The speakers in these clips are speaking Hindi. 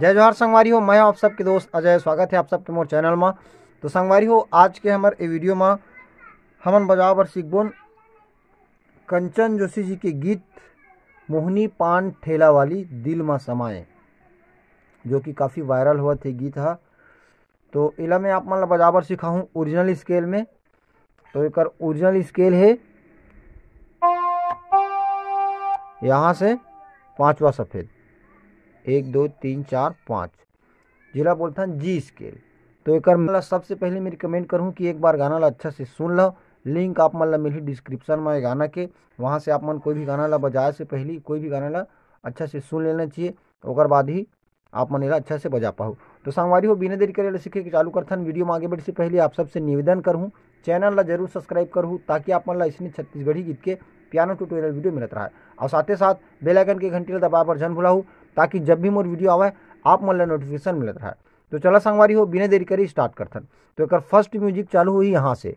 जय जोहार संगवारी हो। मैं आप सबके दोस्त अजय, स्वागत है आप सबके मोर चैनल में। तो संगवारी हो, आज के हमारे वीडियो में हमन बजाओ बर सीखबोन कंचन जोशी जी के गीत मोहनी पान ठेला वाली दिल में समाए, जो कि काफ़ी वायरल हुआ थे गीत है। तो इला में आप मन ला बजा बर सिखाऊँ ओरिजिनल स्केल में। तो एक ओरिजिनल स्केल है यहाँ से पांचवा सफ़ेद, 1 2 3 4 5, जिला बोलता है जी स्केल। तो एक मतलब सबसे पहले मैं रिकमेंड करूँ कि एक बार गाना ला अच्छा से सुन लो। लिंक आप मन ला मिली डिस्क्रिप्शन में गाना के, वहाँ से आप मन कोई भी गाना ला बजाए से पहले कोई भी गाना ला अच्छा से सुन लेना चाहिए, और बाद ही आप मन ला अच्छा से बजा पाओ। तो संगवारी हो, बिना देरी करे सीखे के चालू करथन। वीडियो में आगे बढ़े से पहले आप सबसे निवेदन करूँ चैनल ला जरूर सब्सक्राइब करूँ, ताकि आप मन ला इसमें छत्तीसगढ़ी गीत के पियानो ट्यूटोरियल वीडियो मिलता रहा। और साथ ही साथ बेल आइकन के घंटी ला दबा पर जन भुलाऊँ, ताकि जब भी मोर वीडियो आवे आप मन ला नोटिफिकेशन मिलता रहा। तो चला संगवारी हो, बिना देरी करे स्टार्ट करथन। तो एक फर्स्ट म्यूजिक चालू हुई यहाँ से,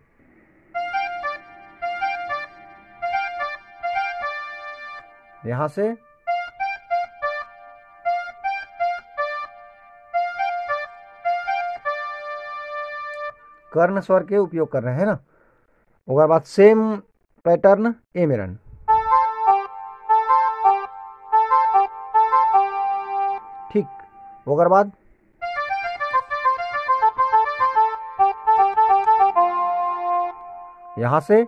यहाँ से कर्ण स्वर के उपयोग कर रहे हैं ना। और बाद सेम पैटर्न ए मेरन, ठीक। और बाद यहाँ से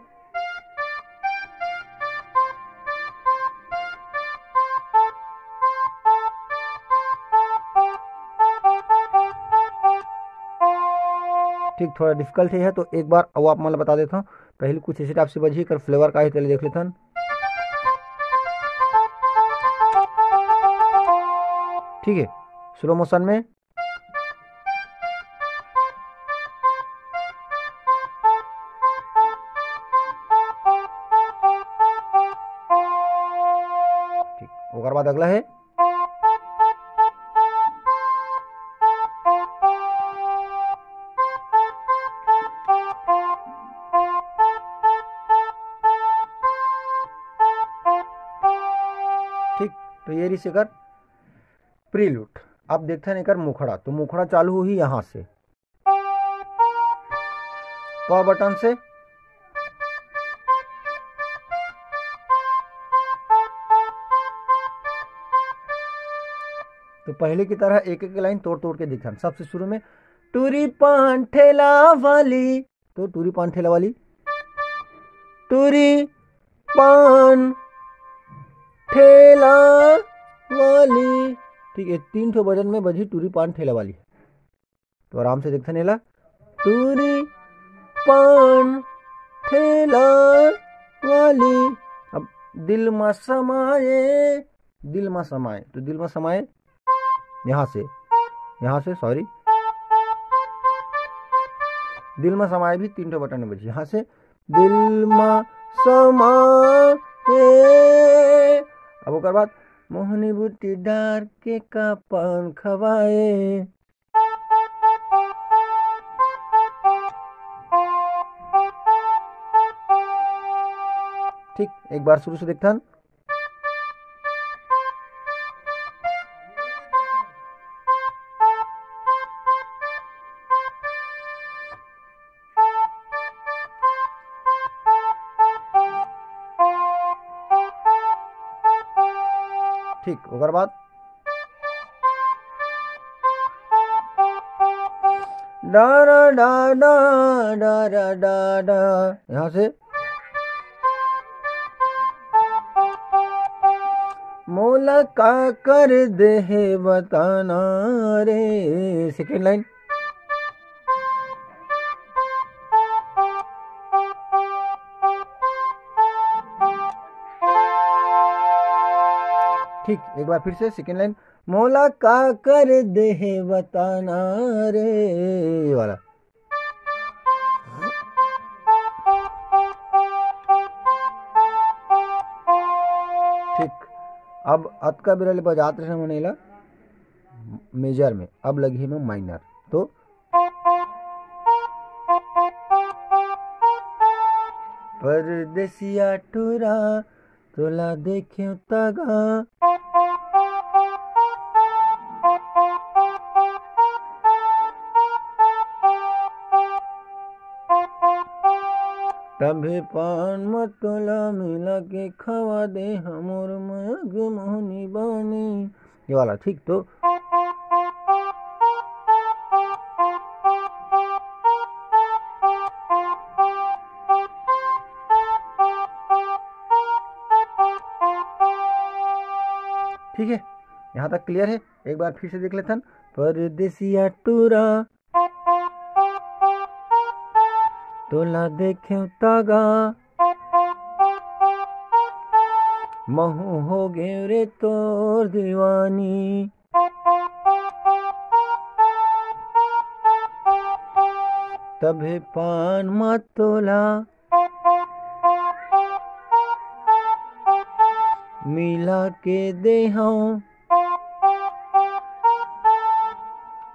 ठीक, थोड़ा डिफिकल्ट है तो एक बार वो आप मतलब बता देता हूँ। पहले कुछ इसी टाइप से बजी कर फ्लेवर का ही चले देख लेते हैं। ठीक है, स्लो मोशन में ठीक। और बाद अगला है ठीक। तो ये रही कर प्रीलूट। अब देखते हैं कर मुखड़ा। तो मुखड़ा चालू हुई यहाँ से प बटन से, तो पहले की तरह एक एक लाइन तोड़ तोड़ के दिखा। सबसे शुरू में टूरी पान ठेला वाली, तो टूरी पान ठेला वाली, टूरी पान ठेला वाली। ठीक है, 3 ठो बजन में बजी टूरी पान ठेला वाली। तो आराम से देखते नेला, टूरी पान ठेला वाली। अब दिल में समाए, दिल में समाए, तो दिल में समाए यहाँ से सॉरी, दिल में समाए भी 3 ठो बटन में बजी। यहाँ से दिल में समाए। अब ओकर बाद मोहनी बूटी डार के का पान खवाए। ठीक, एक बार शुरू से देखता हूँ। ठीक, ओकर बाद डा डा डा डा डा डा डा डा, यहाँ से मोला का कर दे है बताना रे, सेकेंड लाइन। ठीक, एक बार फिर से सेकेंड लाइन, मोला का कर दे है बताना रे वाला। ठीक, अब अत का बिरल बजाते रहे मनेला मेजर में, अब लगी है में माइनर। तो परदेसिया टूरा तोला देखे तगा, तभे पान मतोला मिला के खवा दे हमोर मग मोहनी बानी, ये वाला। ठीक, तो ठीक है, यहाँ तक क्लियर है। एक बार फिर से देख लेते हैं। परदेसिया टूरा तोला देखे तागा, महू हो गे रे तोर दीवानी, तभे पान मतोला मिला के दे हूँ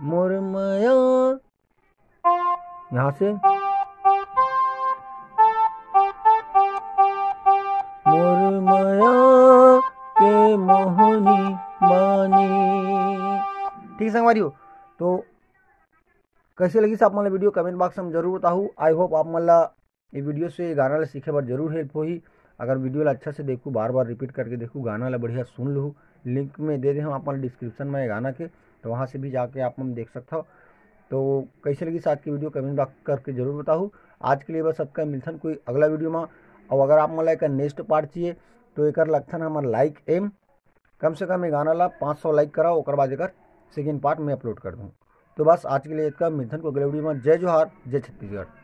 मोर माया, यहाँ से मोर माया के मोहनी मानी। ठीक संगवारियों, तो कैसे लगी आप मन वीडियो कमेंट बॉक्स में जरूर बताओ। आई होप आप मन ये वीडियो से गाना ला सीखे बर जरूर हेल्प होही। अगर वीडियो ला अच्छा से देखूँ, बार बार रिपीट करके देखूँ, गाना ला बढ़िया सुन लूँ, लिंक में दे दे हम आप डिस्क्रिप्शन में गाना के, तो वहाँ से भी जाके आप हम देख सकता हो। तो कैसे लगी आज की वीडियो कमेंट बॉक्स करके जरूर बताओ। आज के लिए बस सबका मिलथन कोई अगला वीडियो में। और अगर आप मन एक नेक्स्ट पार्ट चाहिए तो एक लगथन हमार लाइक एम कम से कम ये गाना ला 500 लाइक कराओ, और बाद एक सेकेंड पार्ट में अपलोड कर दूँ। तो बस आज के लिए इसका मिलथन को अगले वीडियो में। जय जोहार, जय छत्तीसगढ़।